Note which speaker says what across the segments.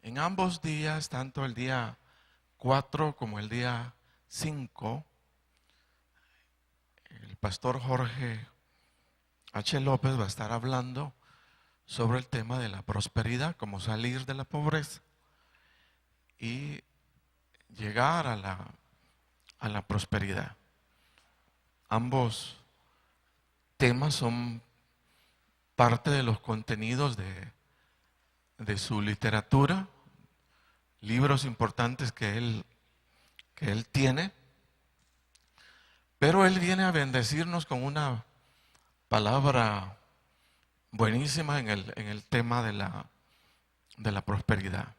Speaker 1: En ambos días, tanto el día 4 como el día 5, el pastor Jorge H. López va a estar hablando sobre el tema de la prosperidad, cómo salir de la pobreza y llegar a la prosperidad. Ambos temas son parte de los contenidos de su literatura, libros importantes que él tiene, pero él viene a bendecirnos con una palabra buenísima en el tema de la prosperidad.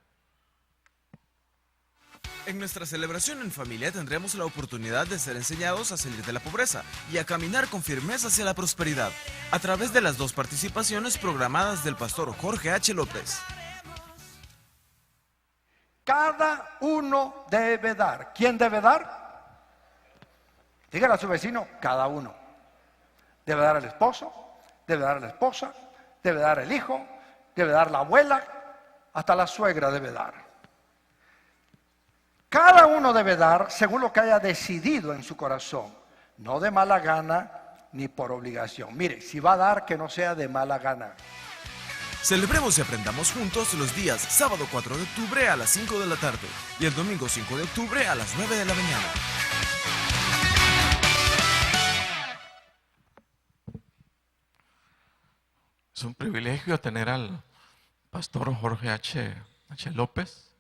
Speaker 2: En nuestra celebración en familia tendremos la oportunidad de ser enseñados a salir de la pobreza y a caminar con firmeza hacia la prosperidad, a través de las dos participaciones programadas del pastor Jorge H. López.
Speaker 3: Cada uno debe dar. ¿Quién debe dar? Dígale a su vecino, cada uno. Debe dar el esposo, debe dar la esposa, debe dar el hijo, debe dar la abuela, hasta la suegra debe dar. Cada uno debe dar según lo que haya decidido en su corazón, no de mala gana ni por obligación. Mire, si va a dar, que no sea de mala gana.
Speaker 2: Celebremos y aprendamos juntos los días sábado 4 de octubre a las 5 de la tarde y el domingo 5 de octubre a las 9 de la mañana.
Speaker 1: Es un privilegio tener al pastor Jorge H. López,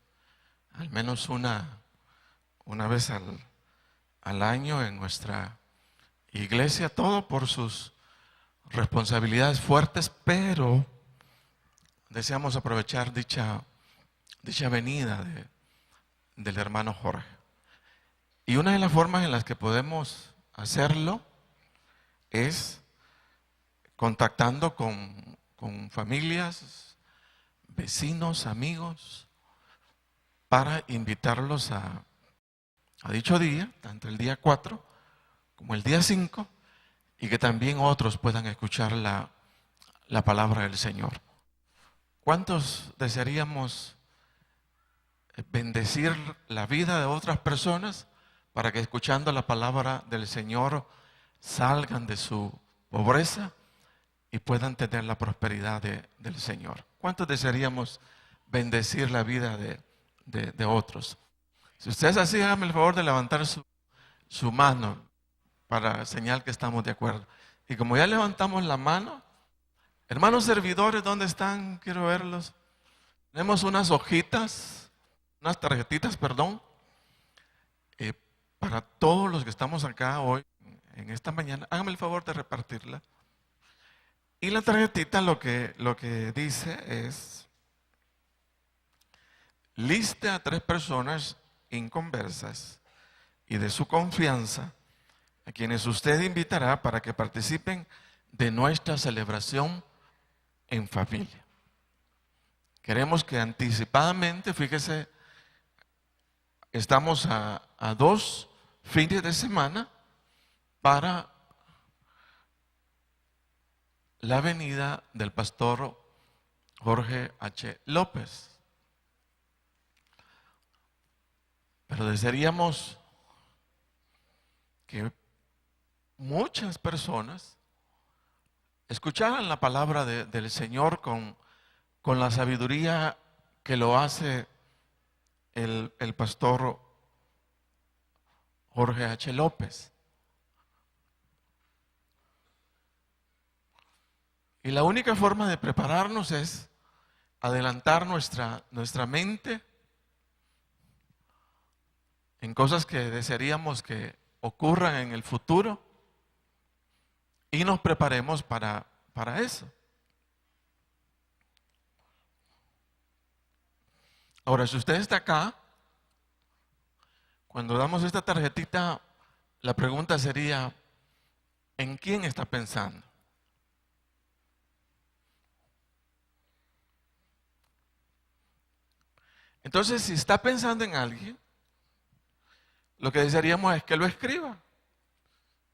Speaker 1: al menos una vez al año en nuestra iglesia, todo por sus responsabilidades fuertes, pero deseamos aprovechar dicha venida del hermano Jorge. Y una de las formas en las que podemos hacerlo es contactando con familias, vecinos, amigos, para invitarlos a dicho día, tanto el día 4 como el día 5, y que también otros puedan escuchar la palabra del Señor. ¿Cuántos desearíamos bendecir la vida de otras personas para que escuchando la palabra del Señor salgan de su pobreza y puedan tener la prosperidad del Señor? ¿Cuántos desearíamos bendecir la vida de otros? Si usted es así, hágame el favor de levantar su mano para señalar que estamos de acuerdo. Y como ya levantamos la mano, hermanos servidores, ¿dónde están? Quiero verlos. Tenemos unas hojitas, unas tarjetitas, perdón, para todos los que estamos acá hoy, en esta mañana. Hágame el favor de repartirla. Y la tarjetita lo que dice es: liste a 3 personas inconversas y de su confianza, a quienes usted invitará para que participen de nuestra celebración en familia. Queremos que anticipadamente, fíjese, estamos a 2 fines de semana para la venida del pastor Jorge H. López. Pero desearíamos que muchas personas escucharan la palabra del Señor con la sabiduría que lo hace el pastor Jorge H. López. Y la única forma de prepararnos es adelantar nuestra mente en cosas que desearíamos que ocurran en el futuro y nos preparemos para eso. Ahora, si usted está acá, cuando damos esta tarjetita, la pregunta sería: ¿en quién está pensando? Entonces, si está pensando en alguien, lo que desearíamos es que lo escriba,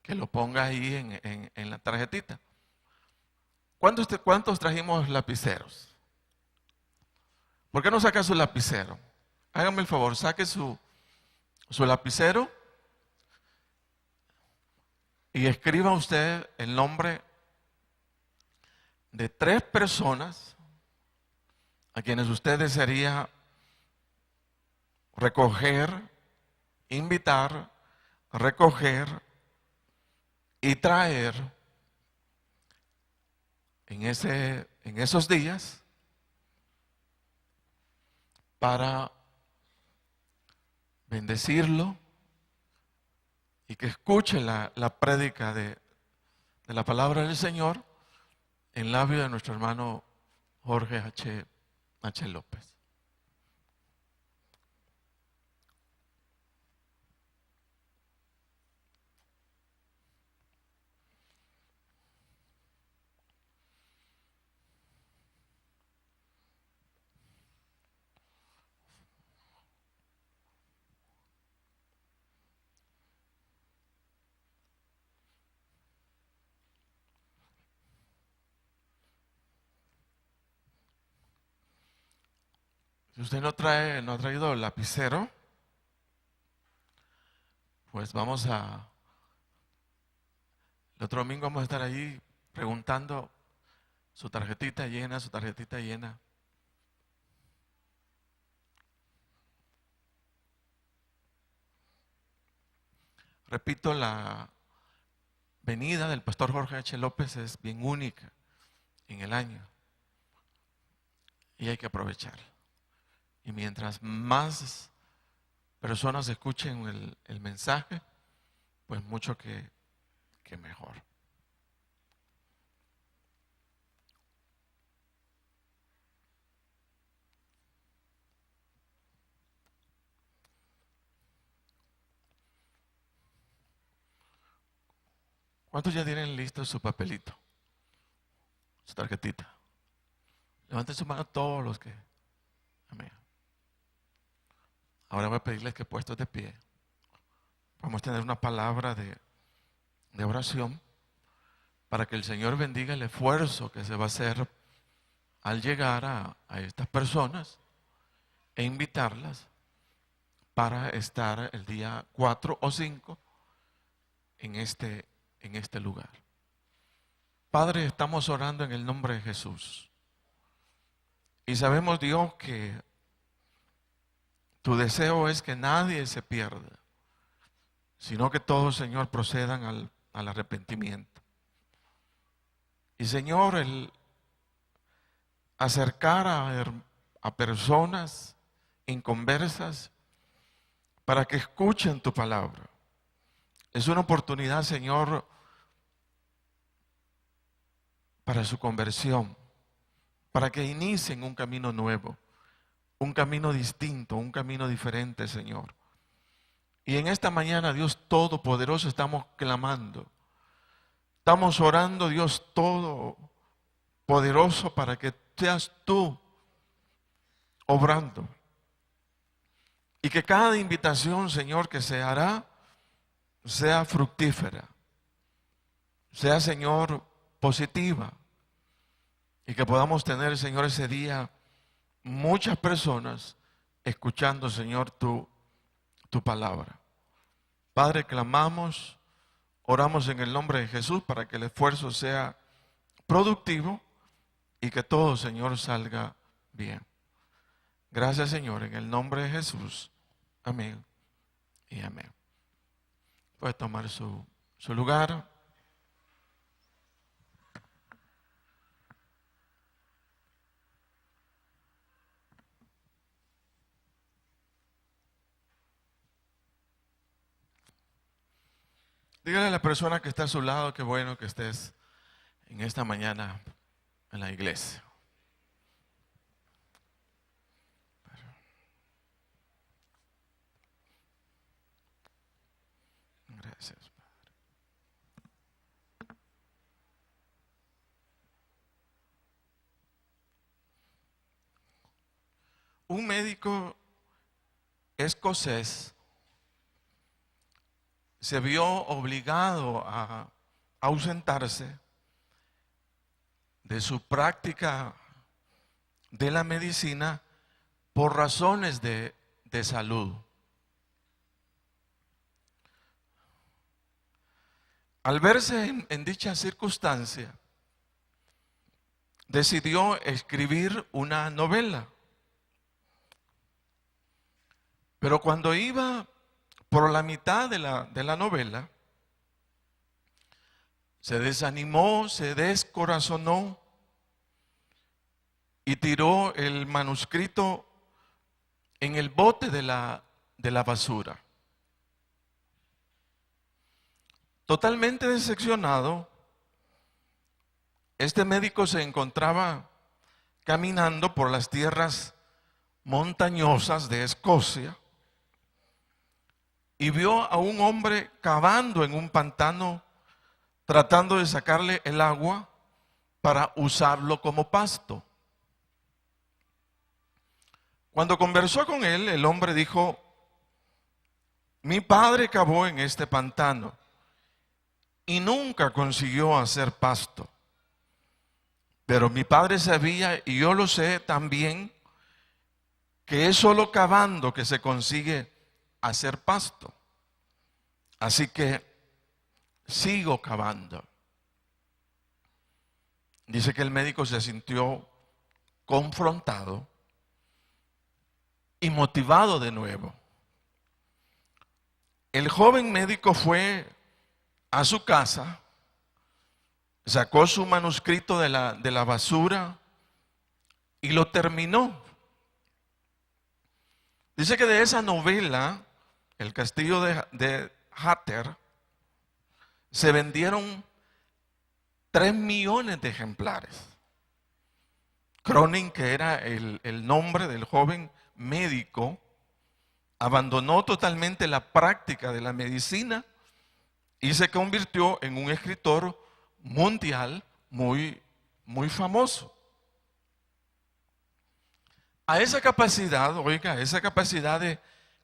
Speaker 1: que lo ponga ahí en la tarjetita. ¿Cuántos trajimos lapiceros? ¿Por qué no saca su lapicero? Hágame el favor, saque su lapicero y escriba usted el nombre de 3 personas a quienes usted desearía recoger, invitar, recoger y traer en esos días para bendecirlo y que escuche la prédica de la palabra del Señor en labio de nuestro hermano Jorge H. López. Si usted no ha traído el lapicero, pues el otro domingo vamos a estar ahí preguntando su tarjetita llena. Repito, la venida del pastor Jorge H. López es bien única en el año y hay que aprovecharla. Y mientras más personas escuchen el mensaje, pues mucho que mejor. ¿Cuántos ya tienen listo su papelito? Su tarjetita. Levanten su mano todos los que... Amén. Ahora voy a pedirles que puestos de pie, vamos a tener una palabra de oración para que el Señor bendiga el esfuerzo que se va a hacer al llegar a estas personas e invitarlas para estar el día 4 o 5 en este lugar. Padre, estamos orando en el nombre de Jesús. Y sabemos, Dios, que tu deseo es que nadie se pierda, sino que todos, Señor, procedan al arrepentimiento. Y, Señor, el acercar a personas inconversas para que escuchen tu palabra es una oportunidad, Señor, para su conversión, para que inicien un camino nuevo, un camino distinto, un camino diferente, Señor. Y en esta mañana, Dios Todopoderoso, estamos clamando, estamos orando, Dios Todopoderoso, para que seas tú obrando. Y que cada invitación, Señor, que se hará, sea fructífera, sea, Señor, positiva. Y que podamos tener, Señor, ese día muchas personas escuchando, Señor, tu palabra. Padre, clamamos, oramos en el nombre de Jesús para que el esfuerzo sea productivo y que todo, Señor, salga bien. Gracias, Señor, en el nombre de Jesús. Amén y amén. Puede tomar su lugar. Dígale a la persona que está a su lado, qué bueno que estés en esta mañana en la iglesia. Gracias, Padre. Un médico escocés se vio obligado a ausentarse de su práctica de la medicina por razones de salud. Al verse en dicha circunstancia, decidió escribir una novela. Pero cuando iba por la mitad de la novela, se desanimó, se descorazonó y tiró el manuscrito en el bote de la basura. Totalmente decepcionado, este médico se encontraba caminando por las tierras montañosas de Escocia y vio a un hombre cavando en un pantano, tratando de sacarle el agua para usarlo como pasto. Cuando conversó con él, el hombre dijo: mi padre cavó en este pantano y nunca consiguió hacer pasto. Pero mi padre sabía, y yo lo sé también, que es solo cavando que se consigue hacer pasto. Así que sigo cavando. Dice que el médico se sintió confrontado y motivado de nuevo. El joven médico fue a su casa, sacó su manuscrito de la basura y lo terminó. Dice que de esa novela, El castillo de Hatter, se vendieron 3 millones de ejemplares. Cronin, que era el nombre del joven médico, abandonó totalmente la práctica de la medicina y se convirtió en un escritor mundial muy famoso. A esa capacidad, oiga, esa capacidad de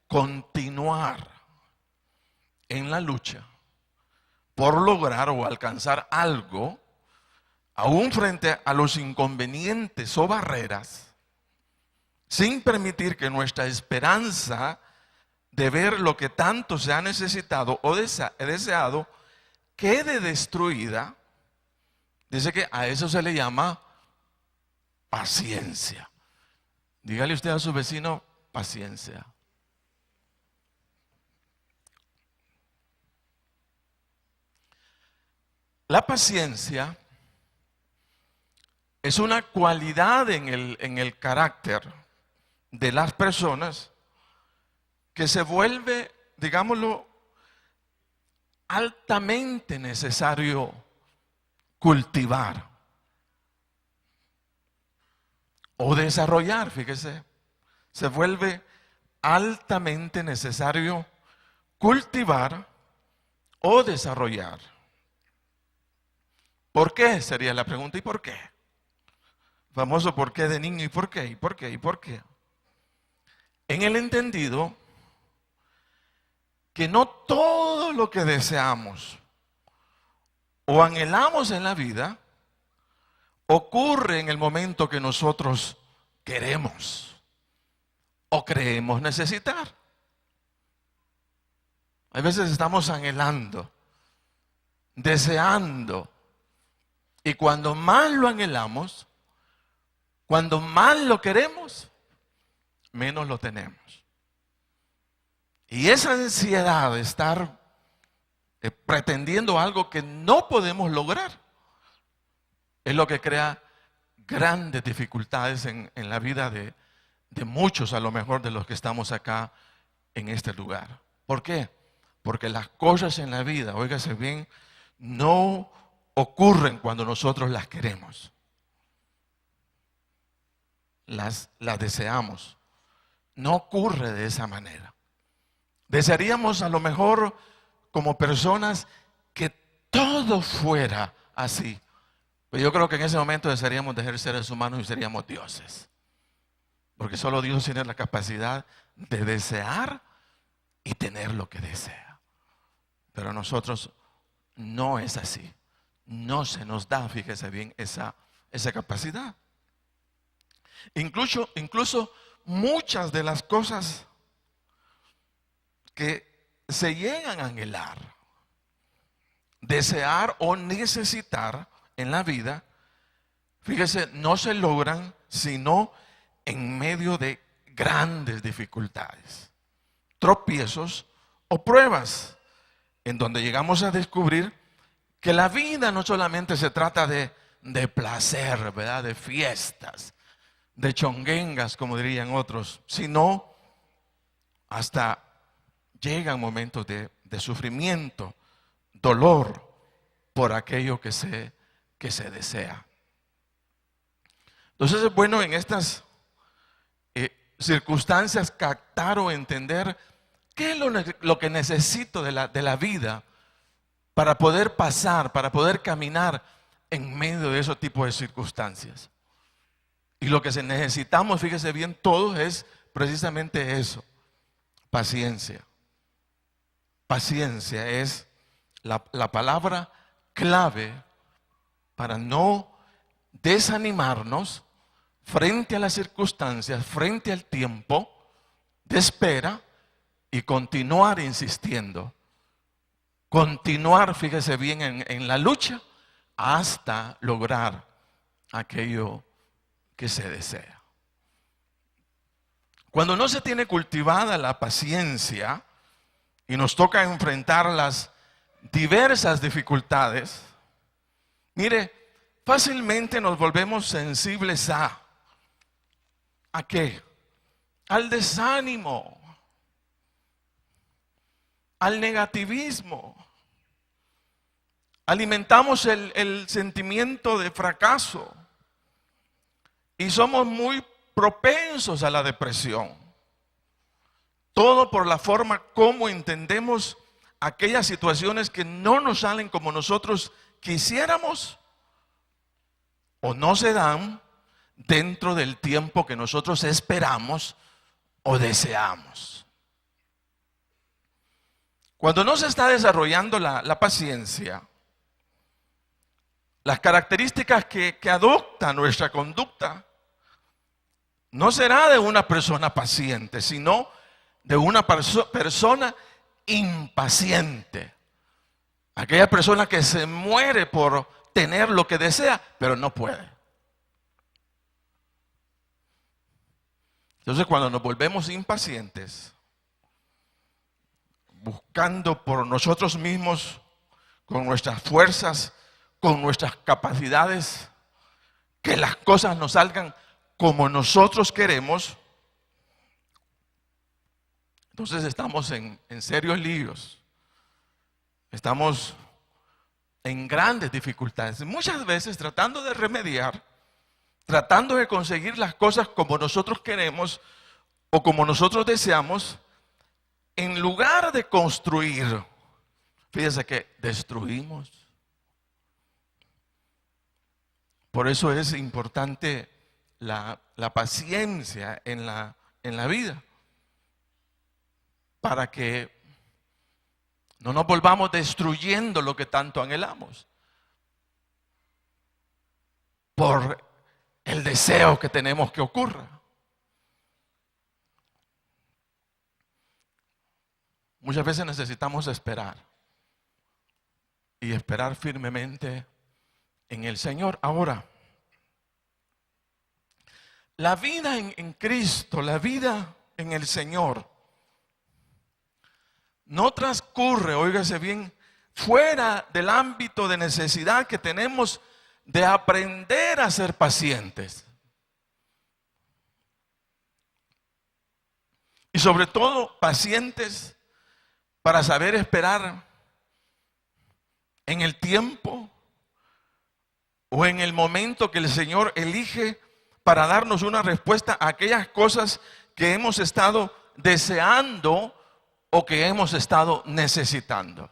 Speaker 1: continuar en la lucha por lograr o alcanzar algo, aún frente a los inconvenientes o barreras, sin permitir que nuestra esperanza de ver lo que tanto se ha necesitado o deseado quede destruida. Dice que a eso se le llama paciencia. Dígale usted a su vecino: paciencia. La paciencia es una cualidad en el carácter de las personas que se vuelve, digámoslo, altamente necesario cultivar o desarrollar. Fíjese, se vuelve altamente necesario cultivar o desarrollar. ¿Por qué? Sería la pregunta. ¿Y por qué? Famoso por qué de niño. ¿Y por qué? ¿Y por qué? ¿Y por qué? En el entendido que no todo lo que deseamos o anhelamos en la vida ocurre en el momento que nosotros queremos o creemos necesitar. A veces estamos anhelando, deseando, y cuando más lo anhelamos, cuando más lo queremos, menos lo tenemos. Y esa ansiedad de estar pretendiendo algo que no podemos lograr es lo que crea grandes dificultades en la vida de muchos, a lo mejor de los que estamos acá en este lugar. ¿Por qué? Porque las cosas en la vida, óigase bien, no ocurren cuando nosotros las queremos. Las deseamos. No ocurre de esa manera. Desearíamos a lo mejor como personas que todo fuera así. Pero yo creo que en ese momento desearíamos de ser seres humanos y seríamos dioses. Porque solo Dios tiene la capacidad de desear y tener lo que desea. Pero a nosotros no es así. No se nos da, fíjese bien, esa capacidad. Incluso muchas de las cosas que se llegan a anhelar, desear o necesitar en la vida, fíjese, no se logran sino en medio de grandes dificultades, tropiezos o pruebas, en donde llegamos a descubrir que la vida no solamente se trata de placer, ¿verdad?, de fiestas, de chonguengas, como dirían otros, sino hasta llegan momentos de sufrimiento, dolor por aquello que se desea. Entonces es bueno en estas circunstancias captar o entender qué es lo que necesito de la vida para poder pasar, para poder caminar en medio de esos tipos de circunstancias. Y lo que necesitamos, fíjese bien, todos es precisamente eso: paciencia. Paciencia es la palabra clave para no desanimarnos frente a las circunstancias, frente al tiempo de espera, y continuar insistiendo. Continuar, fíjese bien, en la lucha hasta lograr aquello que se desea. Cuando no se tiene cultivada la paciencia y nos toca enfrentar las diversas dificultades, mire, fácilmente nos volvemos sensibles ¿a qué? Al desánimo, al negativismo. Alimentamos el sentimiento de fracaso y somos muy propensos a la depresión. Todo por la forma como entendemos aquellas situaciones que no nos salen como nosotros quisiéramos o no se dan dentro del tiempo que nosotros esperamos o deseamos. Cuando no se está desarrollando la paciencia, las características que adopta nuestra conducta no será de una persona paciente, sino de una persona impaciente. Aquella persona que se muere por tener lo que desea, pero no puede. Entonces, cuando nos volvemos impacientes, buscando por nosotros mismos, con nuestras fuerzas, con nuestras capacidades, que las cosas nos salgan como nosotros queremos, entonces estamos en serios líos. Estamos en grandes dificultades. Muchas veces tratando de remediar, tratando de conseguir las cosas como nosotros queremos o como nosotros deseamos, en lugar de construir, fíjense que destruimos. Por eso es importante la paciencia en la vida, para que no nos volvamos destruyendo lo que tanto anhelamos por el deseo que tenemos que ocurra. Muchas veces necesitamos esperar y esperar firmemente en el Señor. Ahora, la vida en Cristo, la vida en el Señor, no transcurre, óigase bien, fuera del ámbito de necesidad que tenemos de aprender a ser pacientes. Y sobre todo, pacientes para saber esperar en el tiempo o en el momento que el Señor elige para darnos una respuesta a aquellas cosas que hemos estado deseando o que hemos estado necesitando.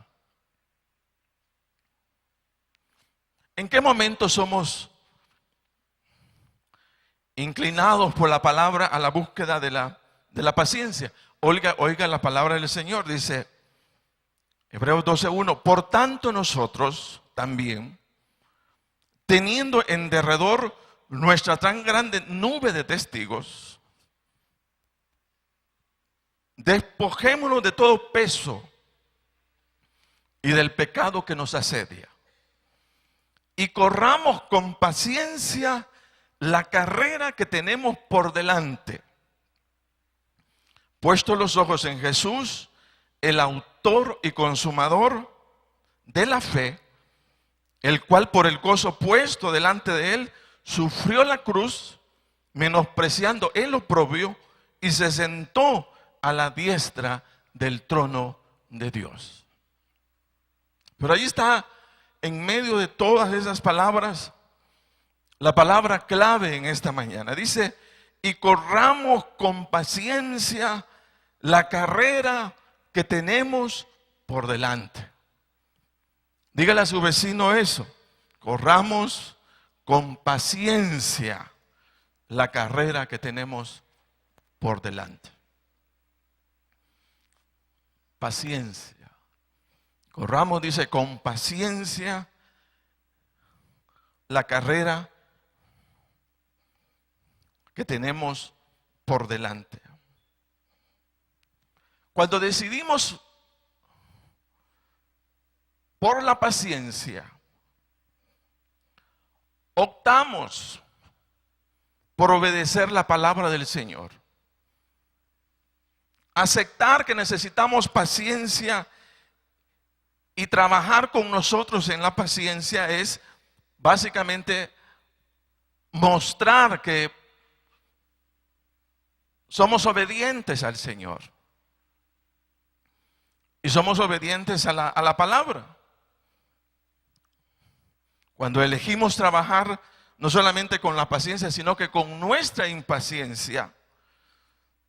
Speaker 1: ¿En qué momento somos inclinados por la palabra a la búsqueda de la paciencia? Oiga la palabra del Señor, dice Hebreos 12:1, por tanto nosotros también, teniendo en derredor nuestra tan grande nube de testigos, despojémonos de todo peso y del pecado que nos asedia, y corramos con paciencia la carrera que tenemos por delante, puestos los ojos en Jesús, el autor y consumador de la fe, el cual por el gozo puesto delante de él sufrió la cruz, menospreciando el oprobio, y se sentó a la diestra del trono de Dios. Pero ahí está, en medio de todas esas palabras, la palabra clave en esta mañana. Dice, y corramos con paciencia la carrera que tenemos por delante. Dígale a su vecino eso. Corramos con paciencia la carrera que tenemos por delante. Paciencia. Corramos, dice, con paciencia la carrera que tenemos por delante. Cuando decidimos por la paciencia, optamos por obedecer la palabra del Señor. Aceptar que necesitamos paciencia y trabajar con nosotros en la paciencia es básicamente mostrar que somos obedientes al Señor. Y somos obedientes a la palabra. Cuando elegimos trabajar no solamente con la paciencia, sino que con nuestra impaciencia,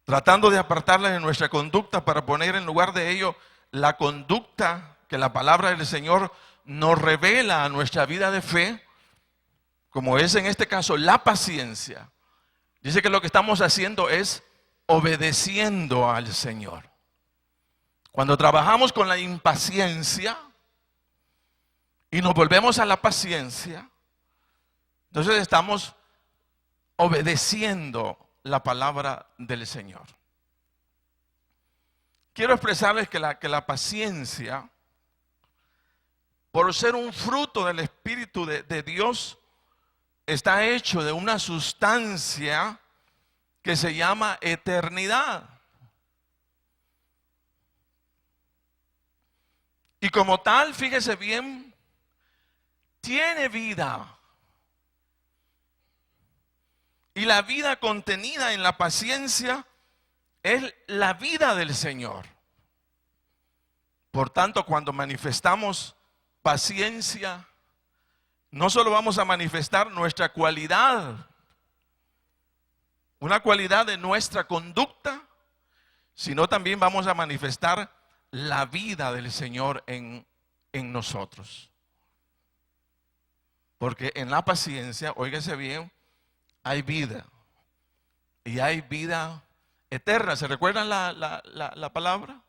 Speaker 1: tratando de apartarla de nuestra conducta para poner en lugar de ello la conducta que la palabra del Señor nos revela a nuestra vida de fe, como es en este caso la paciencia. Dice que lo que estamos haciendo es obedeciendo al Señor. Cuando trabajamos con la impaciencia y nos volvemos a la paciencia, entonces estamos obedeciendo la palabra del Señor. Quiero expresarles que la paciencia, por ser un fruto del Espíritu de Dios, está hecho de una sustancia que se llama eternidad. Y como tal, fíjese bien, tiene vida. Y la vida contenida en la paciencia es la vida del Señor. Por tanto, cuando manifestamos paciencia, no solo vamos a manifestar nuestra cualidad, una cualidad de nuestra conducta, sino también vamos a manifestar la vida del Señor en nosotros. Porque en la paciencia, óigase bien, hay vida. Y hay vida eterna. ¿Se recuerdan la palabra?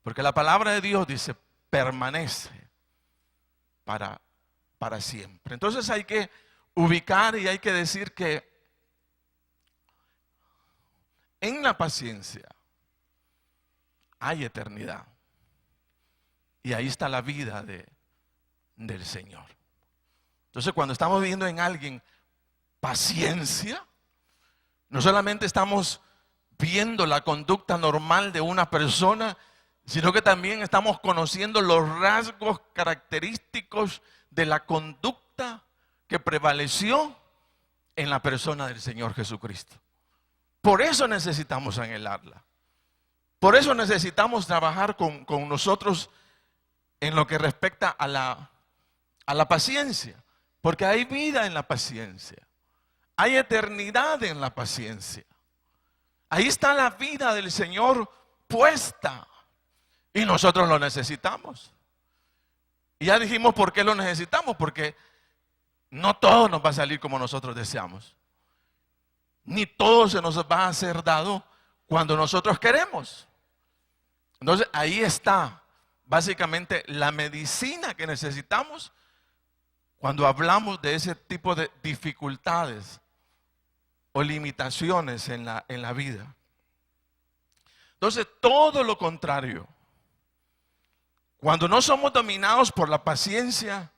Speaker 1: Porque la palabra de Dios dice, permanece para siempre. Entonces hay que ubicar y hay que decir que en la paciencia hay eternidad. Y ahí está la vida del Señor. Entonces, cuando estamos viendo en alguien paciencia, no solamente estamos viendo la conducta normal de una persona, sino que también estamos conociendo los rasgos característicos de la conducta que prevaleció en la persona del Señor Jesucristo. Por eso necesitamos anhelarla. Por eso necesitamos trabajar con nosotros en lo que respecta a la paciencia. Porque hay vida en la paciencia. Hay eternidad en la paciencia. Ahí está la vida del Señor puesta. Y nosotros lo necesitamos. Y ya dijimos por qué lo necesitamos. Porque no todo nos va a salir como nosotros deseamos. Ni todo se nos va a ser dado cuando nosotros queremos. Entonces ahí está básicamente la medicina que necesitamos cuando hablamos de ese tipo de dificultades o limitaciones en la vida. Entonces, todo lo contrario. Cuando no somos dominados por la paciencia,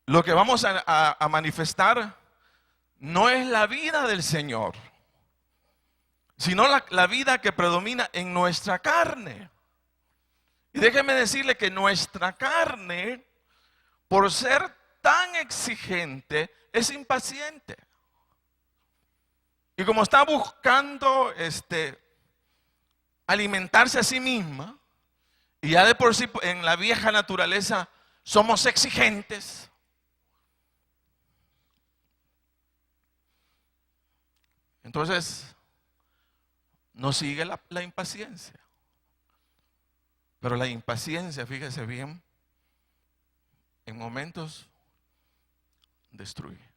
Speaker 1: lo que vamos a manifestar no es la vida del Señor, sino la vida que predomina en nuestra carne. Y déjeme decirle que nuestra carne, por ser tan exigente, es impaciente. Y como está buscando alimentarse a sí misma, y ya de por sí en la vieja naturaleza somos exigentes, entonces nos sigue la impaciencia. Pero la impaciencia, fíjese bien, en momentos destruye.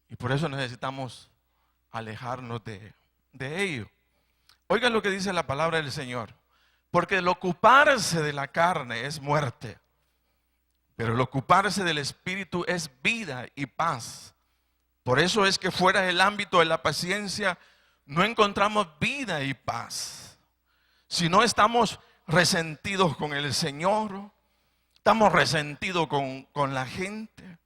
Speaker 1: Y por eso necesitamos alejarnos de ello. Oigan lo que dice la palabra del Señor. Porque el ocuparse de la carne es muerte, pero el ocuparse del Espíritu es vida y paz. Por eso es que fuera del ámbito de la paciencia no encontramos vida y paz. Si no estamos resentidos con el Señor, estamos resentidos con la gente,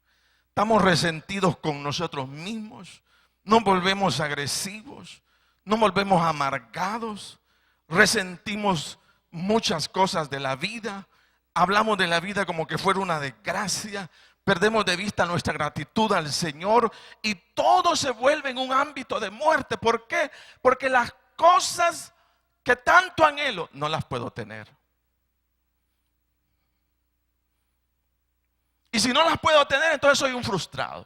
Speaker 1: estamos resentidos con nosotros mismos, nos volvemos agresivos, nos volvemos amargados, resentimos muchas cosas de la vida, hablamos de la vida como que fuera una desgracia, perdemos de vista nuestra gratitud al Señor y todo se vuelve en un ámbito de muerte. ¿Por qué? Porque las cosas que tanto anhelo no las puedo tener. Y si no las puedo tener, entonces soy un frustrado.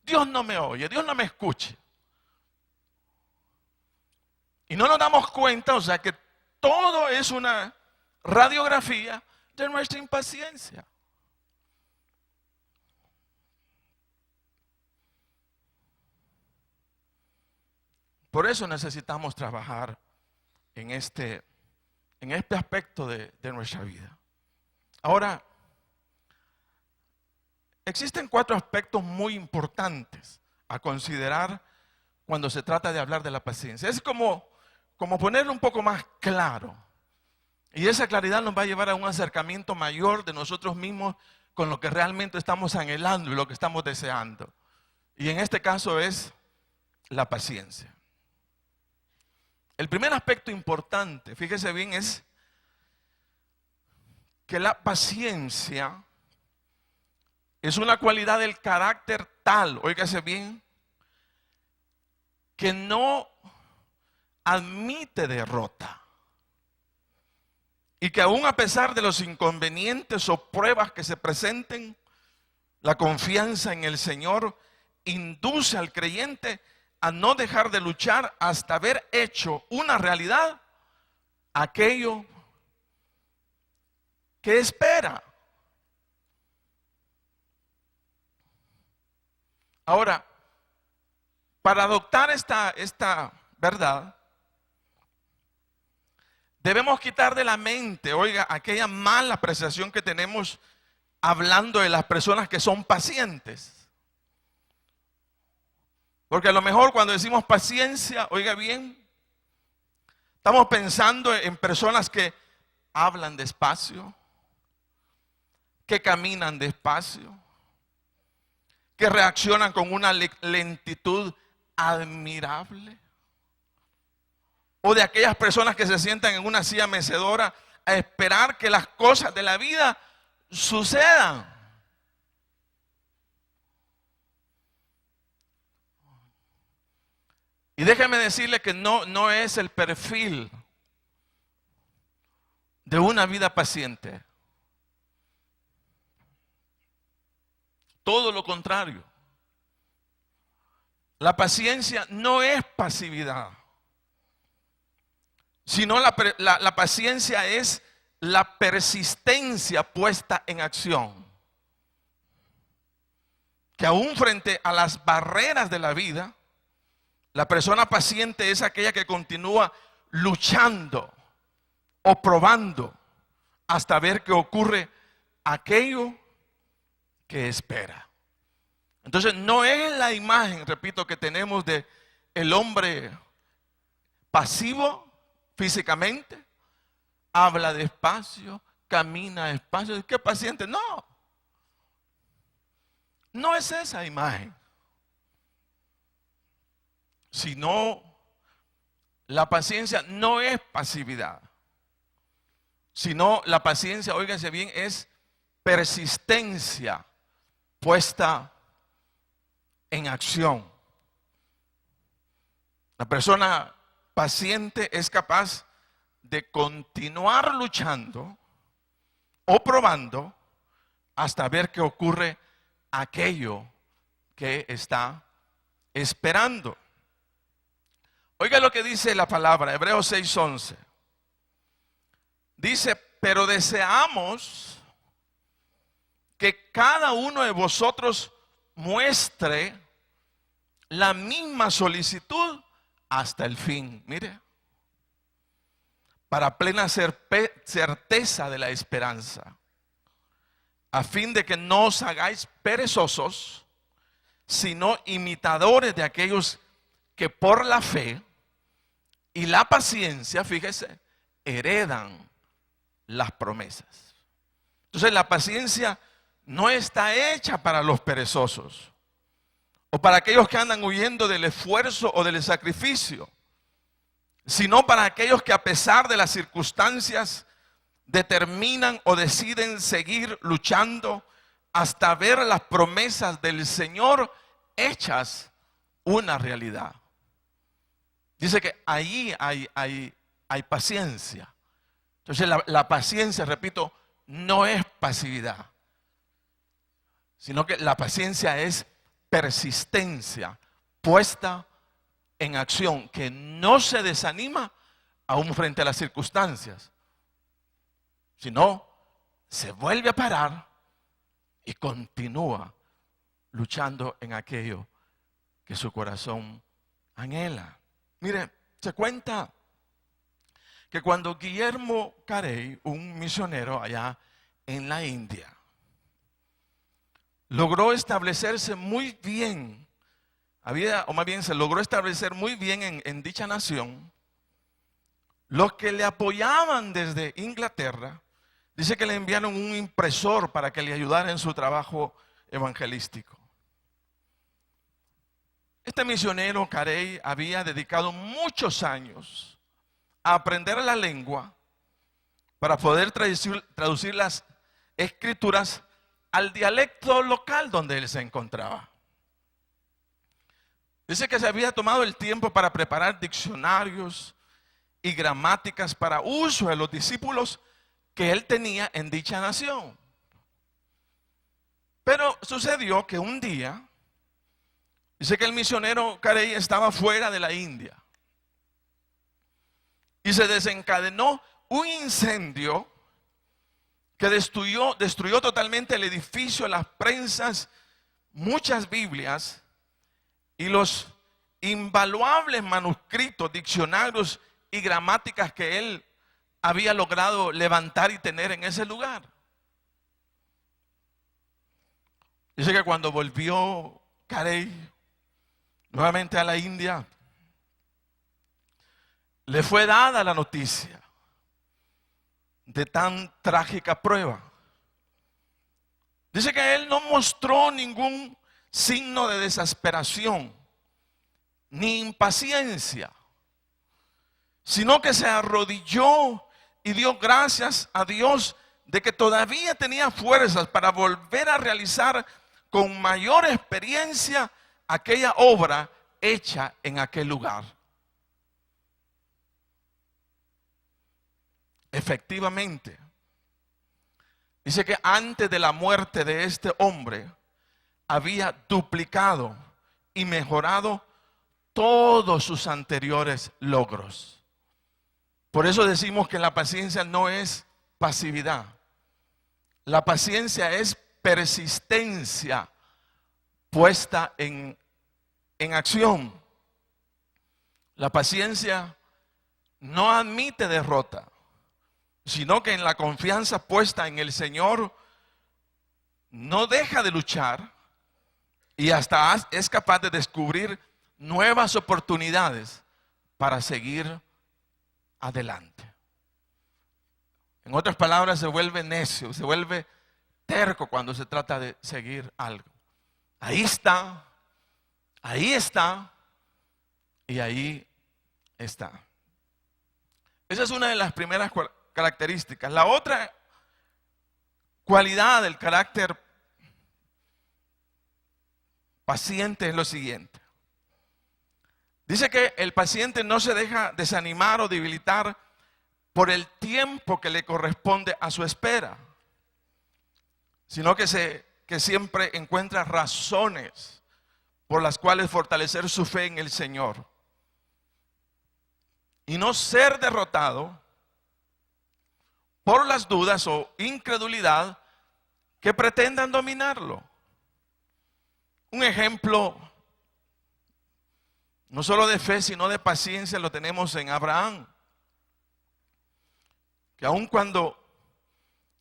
Speaker 1: Dios no me oye, Dios no me escucha. Y no nos damos cuenta, o sea, que todo es una radiografía de nuestra impaciencia. Por eso necesitamos trabajar en este aspecto de nuestra vida. Ahora, existen 4 aspectos muy importantes a considerar cuando se trata de hablar de la paciencia. Es como ponerlo un poco más claro. Y esa claridad nos va a llevar a un acercamiento mayor de nosotros mismos con lo que realmente estamos anhelando y lo que estamos deseando. Y en este caso es la paciencia. El primer aspecto importante, fíjese bien, es que la paciencia es una cualidad del carácter tal, óigase bien, que no admite derrota. Y que aún a pesar de los inconvenientes o pruebas que se presenten, la confianza en el Señor induce al creyente a no dejar de luchar hasta haber hecho una realidad aquello que espera. Ahora, para adoptar esta verdad, debemos quitar de la mente, oiga, aquella mala apreciación que tenemos hablando de las personas que son pacientes. Porque a lo mejor cuando decimos paciencia, oiga bien, estamos pensando en personas que hablan despacio, que caminan despacio, que reaccionan con una lentitud admirable. O de aquellas personas que se sientan en una silla mecedora a esperar que las cosas de la vida sucedan. Y déjeme decirle que no es el perfil de una vida paciente. Todo lo contrario. La paciencia no es pasividad, sino la paciencia es la persistencia puesta en acción. Que aún frente a las barreras de la vida, la persona paciente es aquella que continúa luchando o probando hasta ver que ocurre aquello que espera. Entonces no es la imagen, repito, que tenemos de el hombre pasivo físicamente, habla despacio, camina despacio. ¿Qué paciente? No. No es esa imagen. Sino la paciencia no es pasividad. Sino la paciencia, óigase bien, es persistencia puesta en acción. La persona paciente es capaz de continuar luchando o probando hasta ver que ocurre aquello que está esperando. Oiga lo que dice la palabra, Hebreos 6:11. Dice, pero deseamos que cada uno de vosotros muestre la misma solicitud hasta el fin. Mire, para plena certeza de la esperanza, a fin de que no os hagáis perezosos, sino imitadores de aquellos que por la fe y la paciencia, fíjese, heredan las promesas. Entonces la paciencia no está hecha para los perezosos o para aquellos que andan huyendo del esfuerzo o del sacrificio, sino para aquellos que a pesar de las circunstancias determinan o deciden seguir luchando hasta ver las promesas del Señor hechas una realidad. Dice que ahí hay paciencia. Entonces la paciencia, repito, no es pasividad, sino que la paciencia es persistencia puesta en acción, que no se desanima aún frente a las circunstancias, sino se vuelve a parar y continúa luchando en aquello que su corazón anhela. Mire, se cuenta que cuando Guillermo Carey, un misionero allá en la India, logró establecerse muy bien, se logró establecer muy bien en dicha nación, los que le apoyaban desde Inglaterra, dice que le enviaron un impresor para que le ayudara en su trabajo evangelístico. Este misionero Carey había dedicado muchos años a aprender la lengua para poder traducir las escrituras al dialecto local donde él se encontraba. Dice que se había tomado el tiempo para preparar diccionarios y gramáticas para uso de los discípulos que él tenía en dicha nación. Pero sucedió que un día, dice que el misionero Carey estaba fuera de la India y se desencadenó un incendio que destruyó totalmente el edificio, las prensas, muchas Biblias y los invaluables manuscritos, diccionarios y gramáticas que él había logrado levantar y tener en ese lugar. Dice que cuando volvió Carey nuevamente a la India, le fue dada la noticia de tan trágica prueba. Dice que él no mostró ningún signo de desesperación ni impaciencia, sino que se arrodilló y dio gracias a Dios de que todavía tenía fuerzas para volver a realizar con mayor experiencia aquella obra hecha en aquel lugar. Efectivamente, dice que antes de la muerte de este hombre había duplicado y mejorado todos sus anteriores logros. Por eso decimos que la paciencia no es pasividad. La paciencia es persistencia puesta en acción. La paciencia no admite derrota, sino que en la confianza puesta en el Señor no deja de luchar y hasta es capaz de descubrir nuevas oportunidades para seguir adelante. En otras palabras, se vuelve necio, se vuelve terco cuando se trata de seguir algo. Ahí está y ahí está. Esa es una de las primeras características. La otra cualidad del carácter paciente es lo siguiente. Dice que el paciente no se deja desanimar o debilitar por el tiempo que le corresponde a su espera, sino que siempre encuentra razones por las cuales fortalecer su fe en el Señor y no ser derrotado por las dudas o incredulidad que pretendan dominarlo. Un ejemplo no solo de fe, sino de paciencia lo tenemos en Abraham, que aun cuando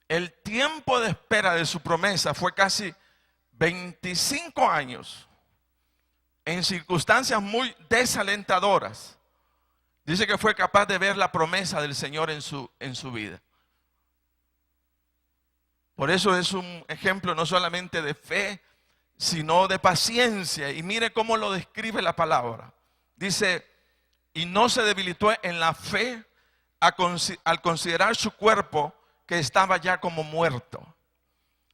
Speaker 1: el tiempo de espera de su promesa fue casi 25 años, en circunstancias muy desalentadoras, dice que fue capaz de ver la promesa del Señor en su vida. Por eso es un ejemplo no solamente de fe, sino de paciencia. Y mire cómo lo describe la palabra. Dice, y no se debilitó en la fe al considerar su cuerpo que estaba ya como muerto,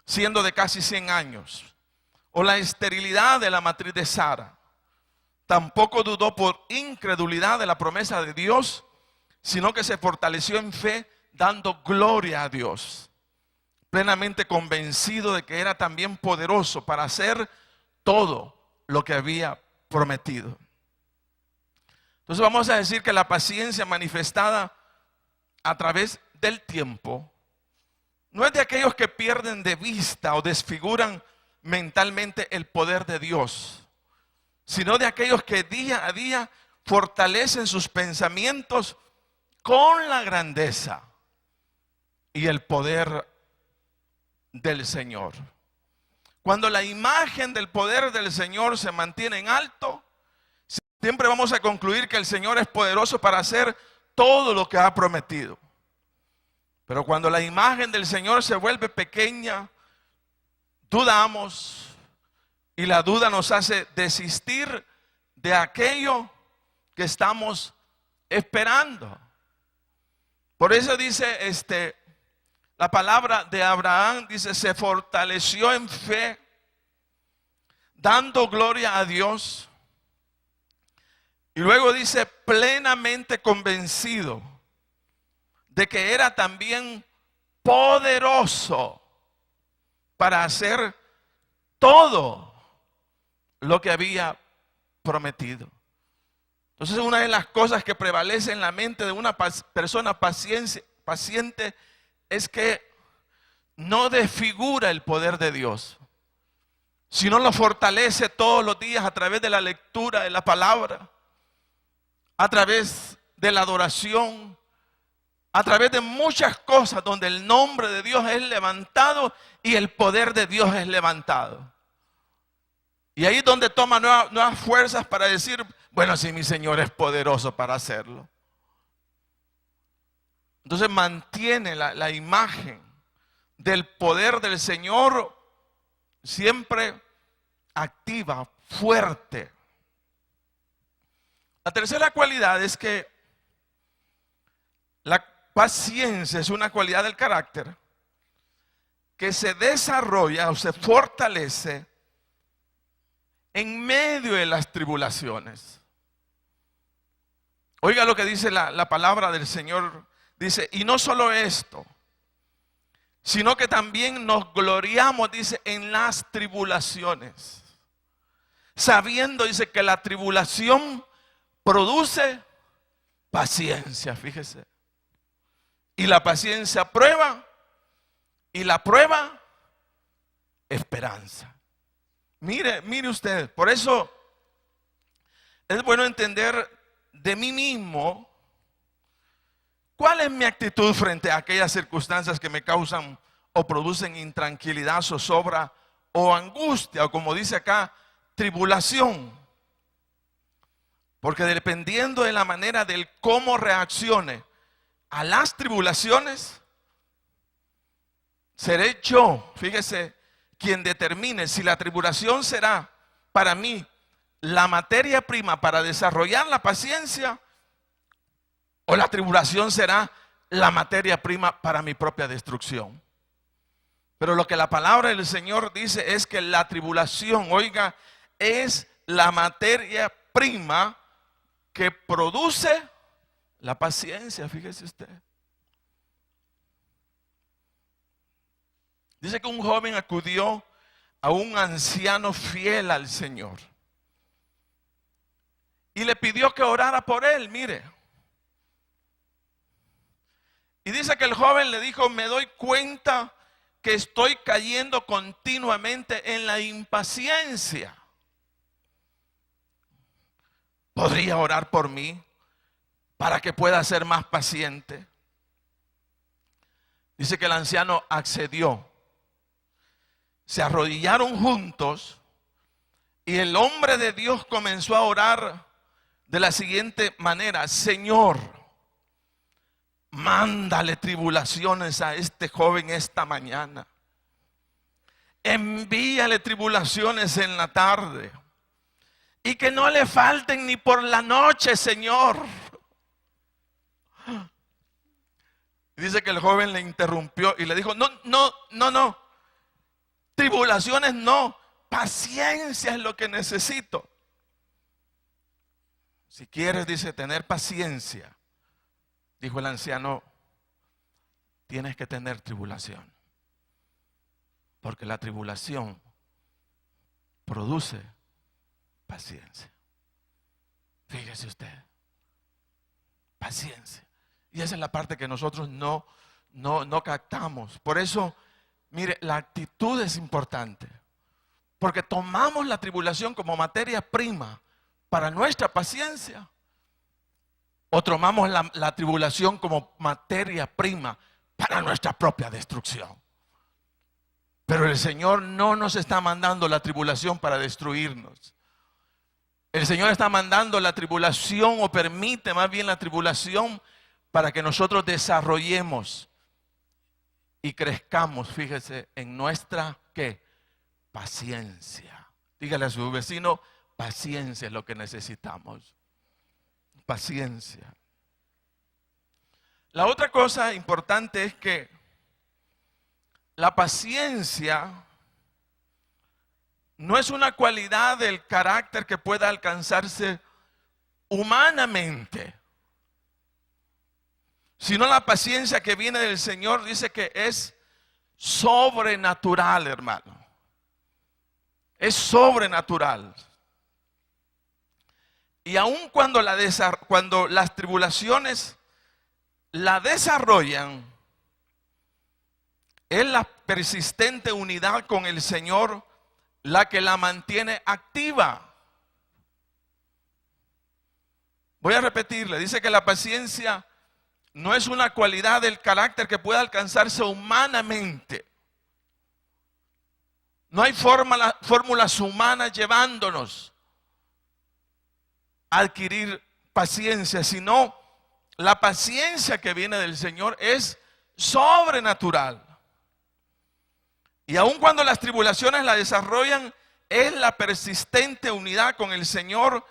Speaker 1: siendo de casi 100 años, o la esterilidad de la matriz de Sara. Tampoco dudó por incredulidad de la promesa de Dios, sino que se fortaleció en fe, dando gloria a Dios, plenamente convencido de que era también poderoso para hacer todo lo que había prometido. Entonces vamos a decir que la paciencia manifestada a través del tiempo no es de aquellos que pierden de vista o desfiguran mentalmente el poder de Dios, sino de aquellos que día a día fortalecen sus pensamientos con la grandeza y el poder del Señor. Cuando la imagen del poder del Señor se mantiene en alto, siempre vamos a concluir que el Señor es poderoso para hacer todo lo que ha prometido. Pero cuando la imagen del Señor se vuelve pequeña, dudamos, y la duda nos hace desistir de aquello que estamos esperando. Por eso dice la palabra de Abraham, dice, se fortaleció en fe, dando gloria a Dios. Y luego dice, plenamente convencido de que era también poderoso para hacer todo lo que había prometido. Entonces, una de las cosas que prevalece en la mente de una persona paciente es que no desfigura el poder de Dios, sino lo fortalece todos los días a través de la lectura de la palabra, a través de la adoración, a través de muchas cosas donde el nombre de Dios es levantado y el poder de Dios es levantado. Y ahí es donde toma nuevas fuerzas para decir, bueno, sí, mi Señor es poderoso para hacerlo. Entonces mantiene la imagen del poder del Señor siempre activa, fuerte. La tercera cualidad es que la paciencia es una cualidad del carácter que se desarrolla o se fortalece en medio de las tribulaciones. Oiga lo que dice la palabra del Señor. Dice, y no solo esto, sino que también nos gloriamos, dice, en las tribulaciones, sabiendo, dice, que la tribulación produce paciencia, fíjese. Y la paciencia prueba, y la prueba, esperanza. Mire usted, por eso es bueno entender de mí mismo cuál es mi actitud frente a aquellas circunstancias que me causan o producen intranquilidad, zozobra o angustia, o como dice acá, tribulación. Porque dependiendo de la manera del cómo reaccione a las tribulaciones, seré yo, fíjese, quien determine si la tribulación será para mí la materia prima para desarrollar la paciencia o la tribulación será la materia prima para mi propia destrucción. Pero lo que la palabra del Señor dice es que la tribulación, oiga, es la materia prima que produce la paciencia, fíjese usted. Dice que un joven acudió a un anciano fiel al Señor y le pidió que orara por él, mire. Y dice que el joven le dijo, me doy cuenta que estoy cayendo continuamente en la impaciencia. ¿Podría orar por mí para que pueda ser más paciente? Dice que el anciano accedió. Se arrodillaron juntos y el hombre de Dios comenzó a orar de la siguiente manera: Señor, mándale tribulaciones a este joven esta mañana. Envíale tribulaciones en la tarde. Y que no le falten ni por la noche, Señor. Dice que el joven le interrumpió y le dijo, no. Tribulaciones no. Paciencia es lo que necesito. Si quieres, dice, tener paciencia, dijo el anciano, tienes que tener tribulación. Porque la tribulación produce paciencia. Fíjese usted. Paciencia. Y esa es la parte que nosotros no captamos. Por eso, mire, la actitud es importante. Porque tomamos la tribulación como materia prima para nuestra paciencia. O tomamos la tribulación como materia prima para nuestra propia destrucción. Pero el Señor no nos está mandando la tribulación para destruirnos. El Señor está mandando la tribulación, o permite más bien la tribulación, para que nosotros desarrollemos y crezcamos, fíjese, en nuestra, ¿qué? Paciencia. Dígale a su vecino, paciencia es lo que necesitamos. Paciencia. La otra cosa importante es que la paciencia no es una cualidad del carácter que pueda alcanzarse humanamente, sino la paciencia que viene del Señor dice que es sobrenatural, hermano. Es sobrenatural. Y aun cuando las tribulaciones la desarrollan, es la persistente unidad con el Señor la que la mantiene activa. Voy a repetirle, dice que la paciencia no es una cualidad del carácter que pueda alcanzarse humanamente. No hay fórmulas humanas llevándonos a adquirir paciencia, sino la paciencia que viene del Señor es sobrenatural. Y aun cuando las tribulaciones la desarrollan, es la persistente unidad con el Señor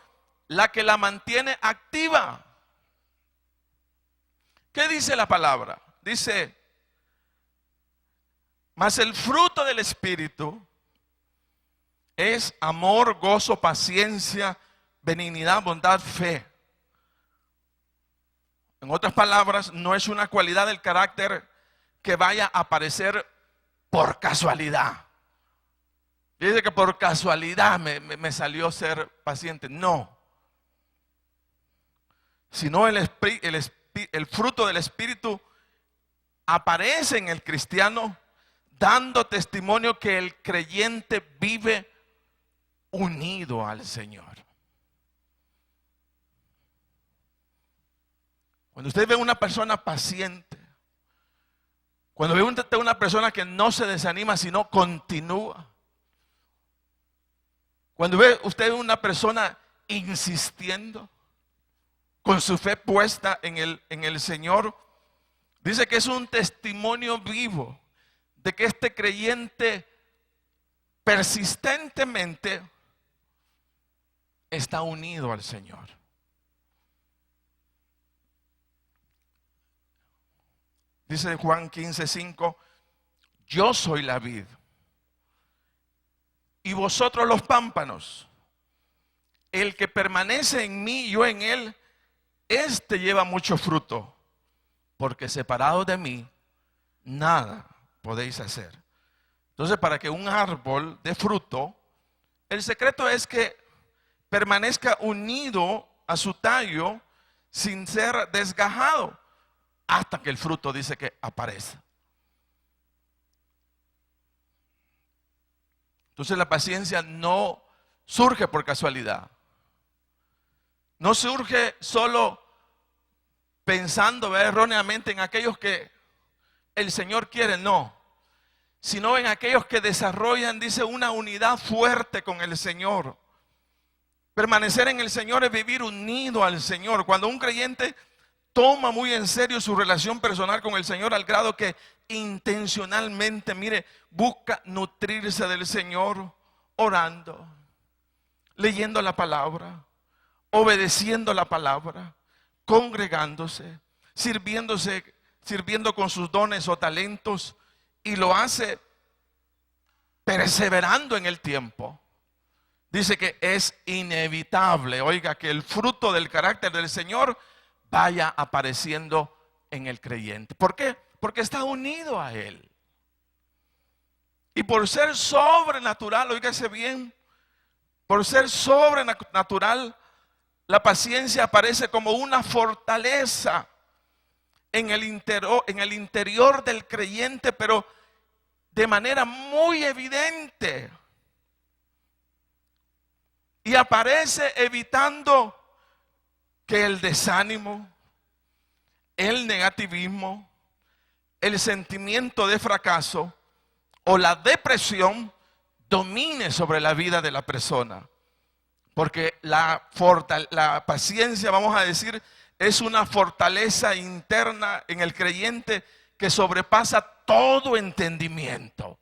Speaker 1: la que la mantiene activa. ¿Qué dice la palabra? Dice, mas el fruto del Espíritu es amor, gozo, paciencia, benignidad, bondad, fe. En otras palabras, no es una cualidad del carácter que vaya a aparecer por casualidad. Dice que por casualidad me salió ser paciente. No. Sino el fruto del Espíritu aparece en el cristiano, dando testimonio que el creyente vive unido al Señor. Cuando usted ve una persona paciente, cuando ve usted una persona que no se desanima, sino continúa. Cuando ve usted una persona insistiendo, con su fe puesta en el Señor, Dice que es un testimonio vivo de que este creyente persistentemente está unido al Señor. Dice Juan 15:5, yo soy la vid y vosotros los pámpanos. El que permanece en mí y yo en él, este lleva mucho fruto, porque separados de mí, nada podéis hacer. Entonces, para que un árbol dé fruto, el secreto es que permanezca unido a su tallo sin ser desgajado, hasta que el fruto dice que aparece. Entonces la paciencia no surge por casualidad. No surge solo pensando erróneamente en aquellos que el Señor quiere, no. Sino en aquellos que desarrollan, dice, una unidad fuerte con el Señor. Permanecer en el Señor es vivir unido al Señor. Cuando un creyente toma muy en serio su relación personal con el Señor al grado que intencionalmente, mire, busca nutrirse del Señor, orando, leyendo la palabra, obedeciendo la palabra, congregándose, sirviendo con sus dones o talentos, y lo hace perseverando en el tiempo. Dice que es inevitable, oiga, que el fruto del carácter del Señor vaya apareciendo en el creyente. ¿Por qué? Porque está unido a Él. Y por ser sobrenatural, óigase bien, por ser sobrenatural, la paciencia aparece como una fortaleza en el interior del creyente, pero de manera muy evidente. Y aparece evitando que el desánimo, el negativismo, el sentimiento de fracaso o la depresión domine sobre la vida de la persona. Porque la paciencia, vamos a decir, es una fortaleza interna en el creyente que sobrepasa todo entendimiento.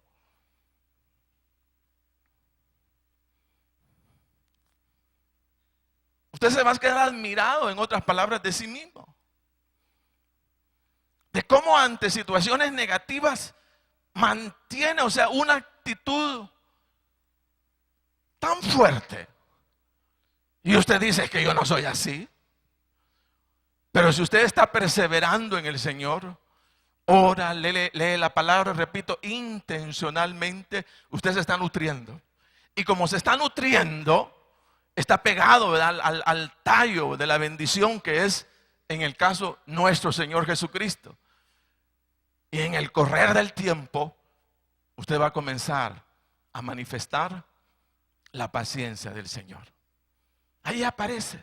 Speaker 1: Usted se va a quedar admirado, en otras palabras, de sí mismo. De cómo ante situaciones negativas mantiene, o sea, una actitud tan fuerte. Y usted dice que yo no soy así. Pero si usted está perseverando en el Señor, ora, lee la palabra, repito, intencionalmente, usted se está nutriendo. Y como se está nutriendo, está pegado, ¿verdad?, al tallo de la bendición que es, en el caso, nuestro Señor Jesucristo. Y en el correr del tiempo, usted va a comenzar a manifestar la paciencia del Señor. Ahí aparece.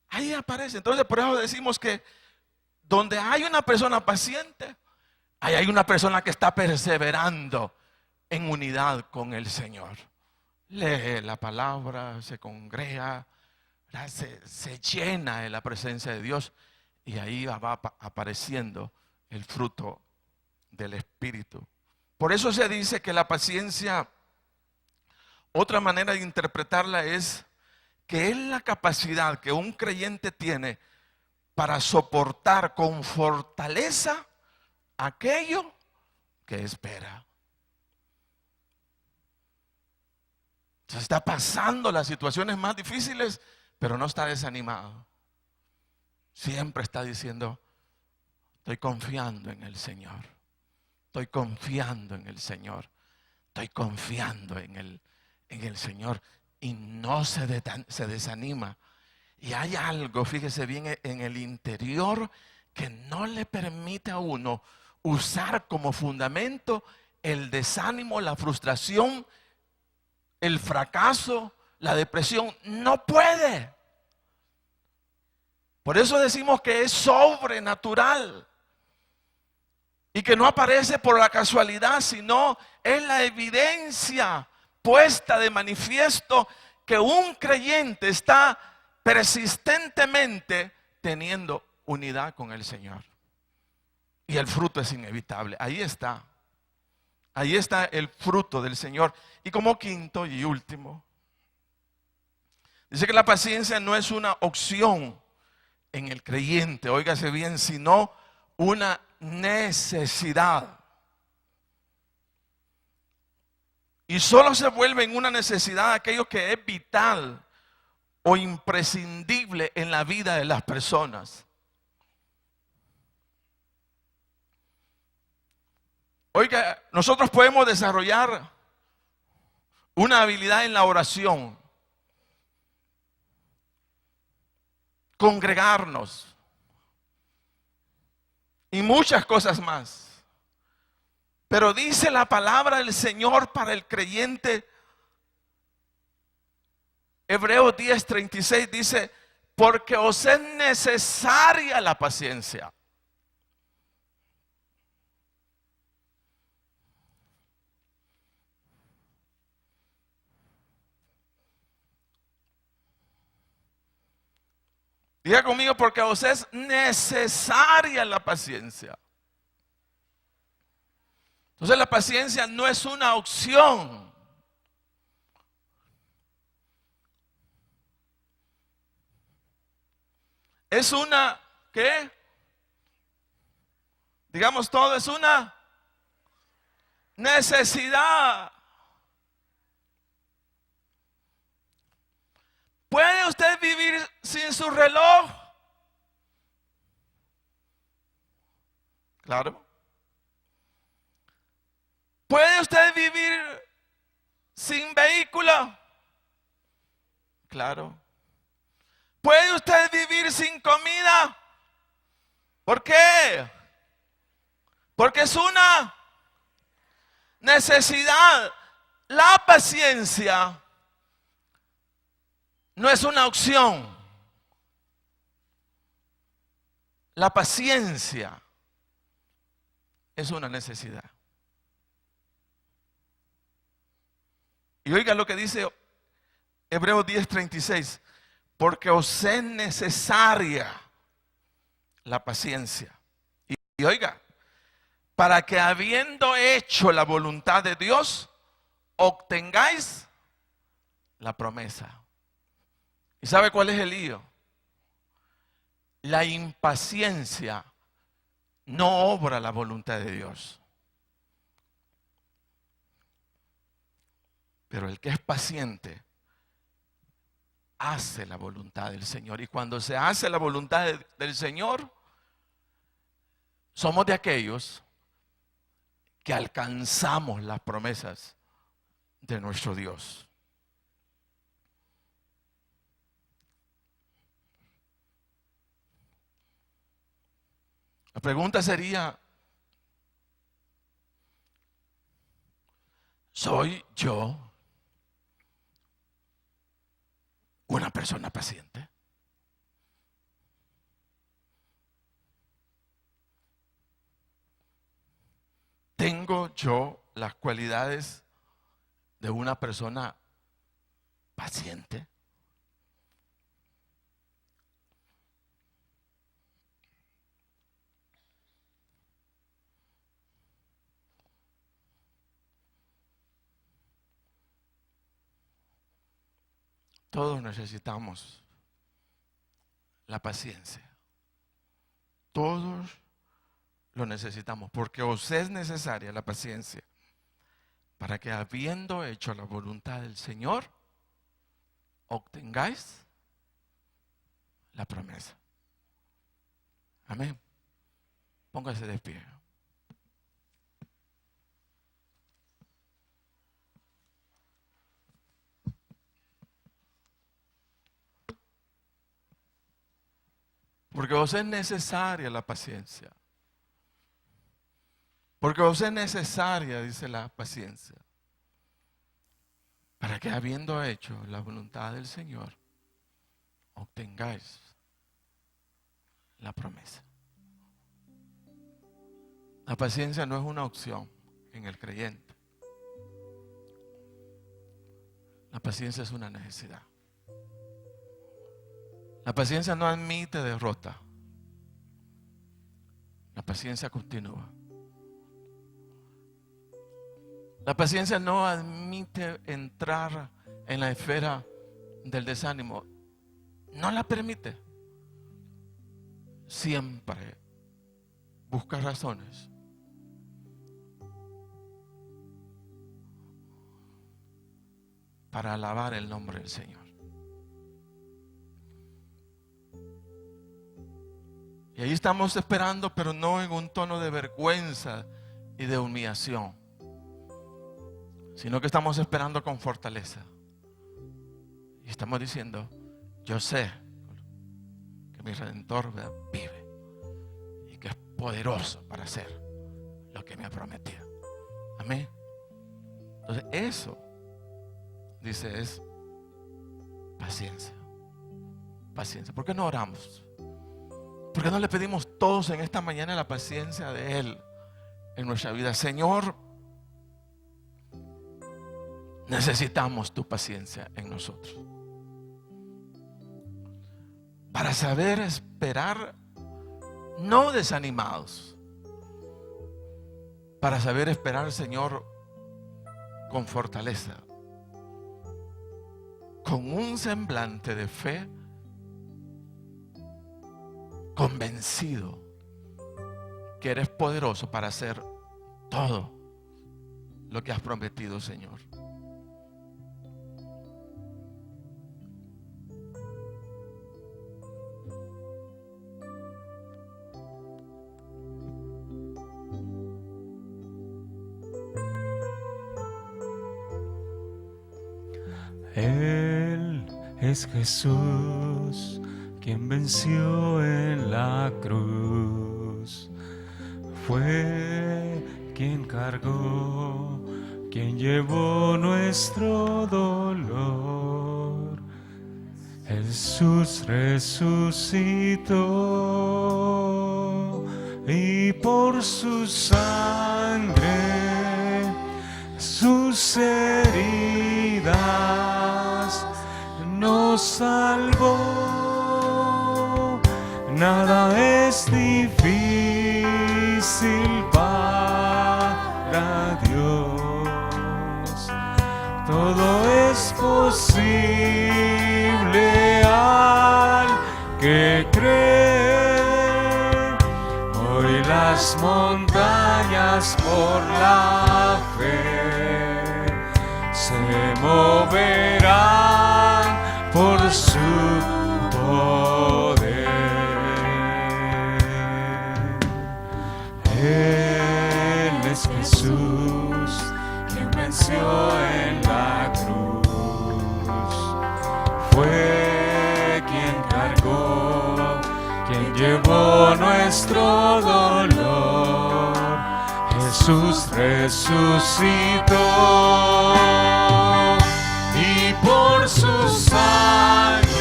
Speaker 1: Ahí aparece. Entonces, por eso decimos que donde hay una persona paciente, ahí hay una persona que está perseverando en unidad con el Señor. Lee la palabra, se congrega, se llena de la presencia de Dios, y ahí va apareciendo el fruto del Espíritu. Por eso se dice que la paciencia, otra manera de interpretarla es que es la capacidad que un creyente tiene para soportar con fortaleza aquello que espera. Se está pasando las situaciones más difíciles, pero no está desanimado. Siempre está diciendo: estoy confiando en el Señor. Estoy confiando en el Señor. Estoy confiando en el Señor. Y no se desanima. Y hay algo, fíjese bien, en el interior que no le permite a uno usar como fundamento el desánimo, la frustración, el fracaso, la depresión. No puede. Por eso decimos que es sobrenatural. Y que no aparece por la casualidad, sino es la evidencia puesta de manifiesto que un creyente está persistentemente teniendo unidad con el Señor. el fruto es inevitable. Ahí está. Ahí está el fruto del Señor. Y como quinto y último, dice que la paciencia no es una opción en el creyente, óigase bien, sino una necesidad. Y solo se vuelve en una necesidad aquello que es vital o imprescindible en la vida de las personas. Oiga, nosotros podemos desarrollar una habilidad en la oración, congregarnos y muchas cosas más. Pero dice la palabra del Señor para el creyente, Hebreos 10:36 dice, porque os es necesaria la paciencia. Diga conmigo, porque os es necesaria la paciencia. Entonces la paciencia no es una opción. Es una, ¿qué? Digamos todo, es una necesidad. ¿Puede usted vivir sin su reloj? Claro. ¿Puede usted vivir sin vehículo? Claro. ¿Puede usted vivir sin comida? ¿Por qué? Porque es una necesidad. La paciencia no es una opción. La paciencia es una necesidad. Y oiga lo que dice Hebreos 10:36. Porque os es necesaria la paciencia. Y oiga, para que habiendo hecho la voluntad de Dios, obtengáis la promesa. ¿Y sabe cuál es el lío? La impaciencia no obra la voluntad de Dios. Pero el que es paciente hace la voluntad del Señor. Y cuando se hace la voluntad del Señor, somos de aquellos que alcanzamos las promesas de nuestro Dios. La pregunta sería, ¿soy yo una persona paciente? ¿Tengo yo las cualidades de una persona paciente? Todos necesitamos la paciencia. Todos lo necesitamos, porque os es necesaria la paciencia para que habiendo hecho la voluntad del Señor, obtengáis la promesa. Amén. Póngase de pie. Porque os es necesaria la paciencia. Porque os es necesaria, dice la paciencia, para que habiendo hecho la voluntad del Señor, obtengáis la promesa. La paciencia no es una opción en el creyente. La paciencia es una necesidad. La paciencia no admite derrota. La La paciencia continúa. La paciencia no admite entrar en la esfera del desánimo. No la permite. Siempre busca razones para alabar el nombre del Señor. Y ahí estamos esperando, pero no en un tono de vergüenza y de humillación, sino que estamos esperando con fortaleza. Y estamos diciendo: yo sé que mi Redentor vive y que es poderoso para hacer lo que me ha prometido. Amén. Entonces eso, dice, es paciencia. Paciencia. ¿Por qué no oramos? ¿Por qué no le pedimos todos en esta mañana la paciencia de Él en nuestra vida? Señor, necesitamos tu paciencia en nosotros para saber esperar, no desanimados, para saber esperar, Señor, con fortaleza, con un semblante de fe, convencido que eres poderoso para hacer todo lo que has prometido, Señor.
Speaker 4: Él es Jesús, quien venció en la cruz. Fue quien cargó, quien llevó nuestro dolor. Jesús resucitó y por su sangre, sus heridas nos salvó. Nada es difícil para Dios, todo es posible al que cree. Hoy las montañas por la fe se moverán por su poder. Él es Jesús, quien venció en la cruz. Fue quien cargó, quien llevó nuestro dolor. Jesús resucitó y por su sangre,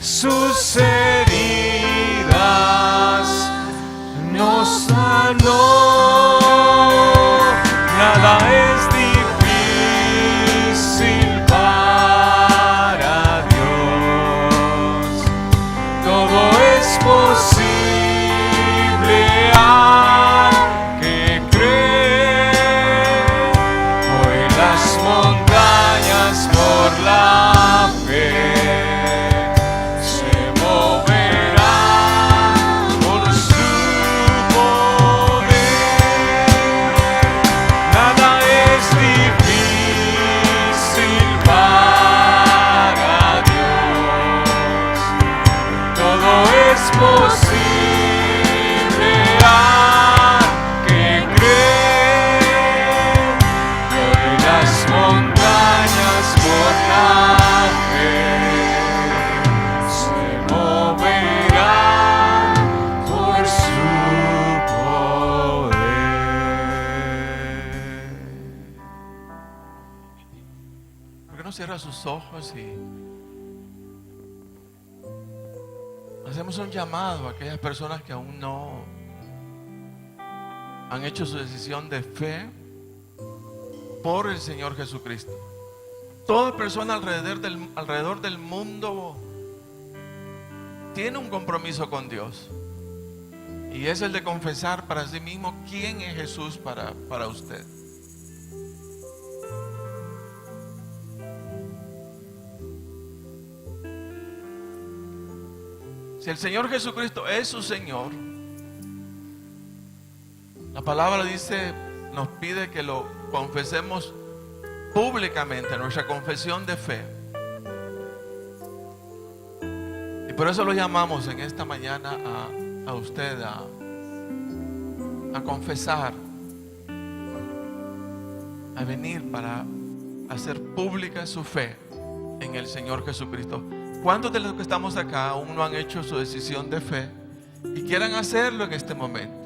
Speaker 4: sus heridas nos sanó. Nada es difícil para Dios, todo es posible al que cree. Hoy las montañas por la fe se moverán por su poder. Nada es difícil para Dios, todo es posible al que cree. Hoy las montañas por la fe se moverán por su poder.
Speaker 1: ¿Por qué no cierra sus ojos y hacemos un llamado a aquellas personas que aún no han hecho su decisión de fe por el Señor Jesucristo? Toda persona alrededor del mundo tiene un compromiso con Dios. Y es el de confesar para sí mismo quién es Jesús para usted. Si el Señor Jesucristo es su Señor, la palabra dice, nos pide que lo confesemos públicamente, nuestra confesión de fe. Y por eso lo llamamos en esta mañana a usted a confesar, a venir para hacer pública su fe en el Señor Jesucristo. ¿Cuántos de los que estamos acá aún no han hecho su decisión de fe y quieran hacerlo en este momento?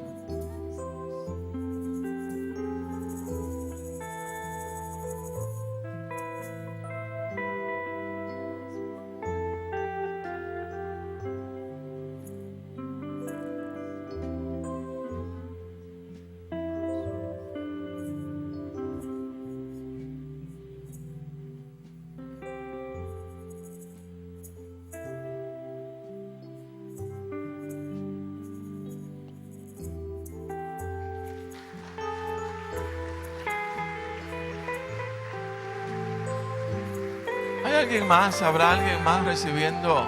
Speaker 1: ¿Hay alguien más? ¿Habrá alguien más recibiendo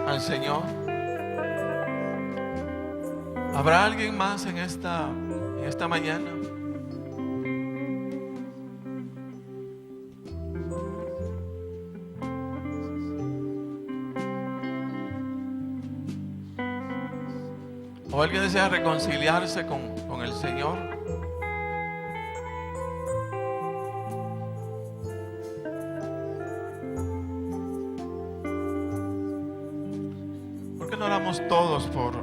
Speaker 1: al Señor? ¿Habrá alguien más en esta mañana? ¿O alguien desea reconciliarse con el Señor? ¿Por qué no oramos todos por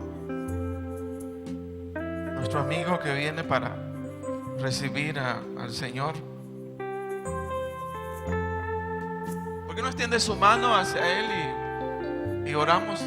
Speaker 1: nuestro amigo que viene para recibir al Señor? ¿Por qué no extiende su mano hacia Él y oramos?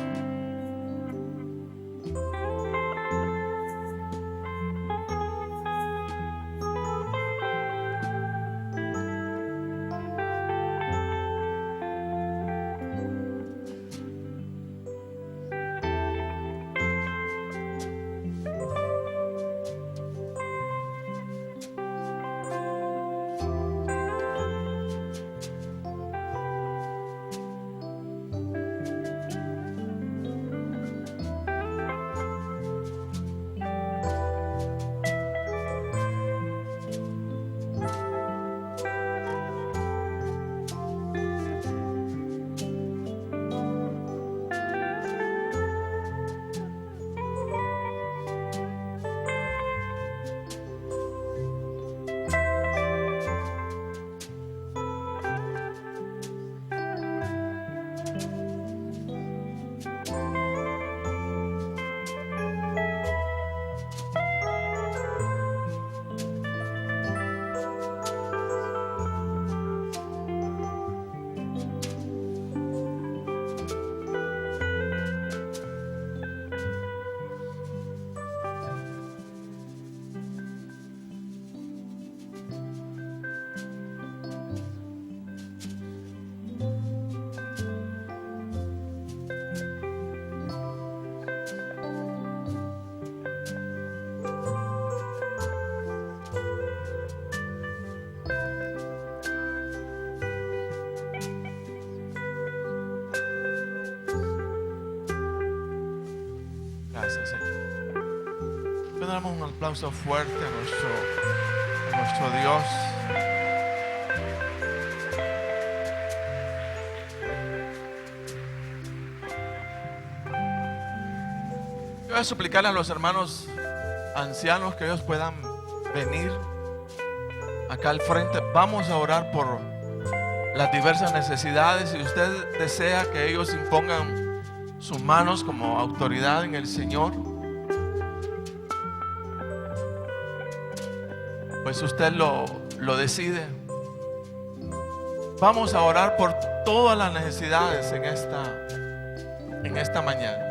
Speaker 1: Gracias, Señor. Le damos un aplauso fuerte a nuestro Dios. Yo voy a suplicarle a los hermanos ancianos que ellos puedan venir acá al frente. Vamos a orar por las diversas necesidades. Si usted desea que ellos impongan sus manos como autoridad en el Señor, pues usted lo decide. Vamos a orar por todas las necesidades en esta mañana.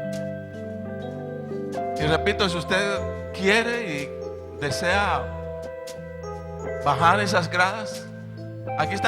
Speaker 1: Y repito, si usted quiere y desea bajar esas gradas, aquí están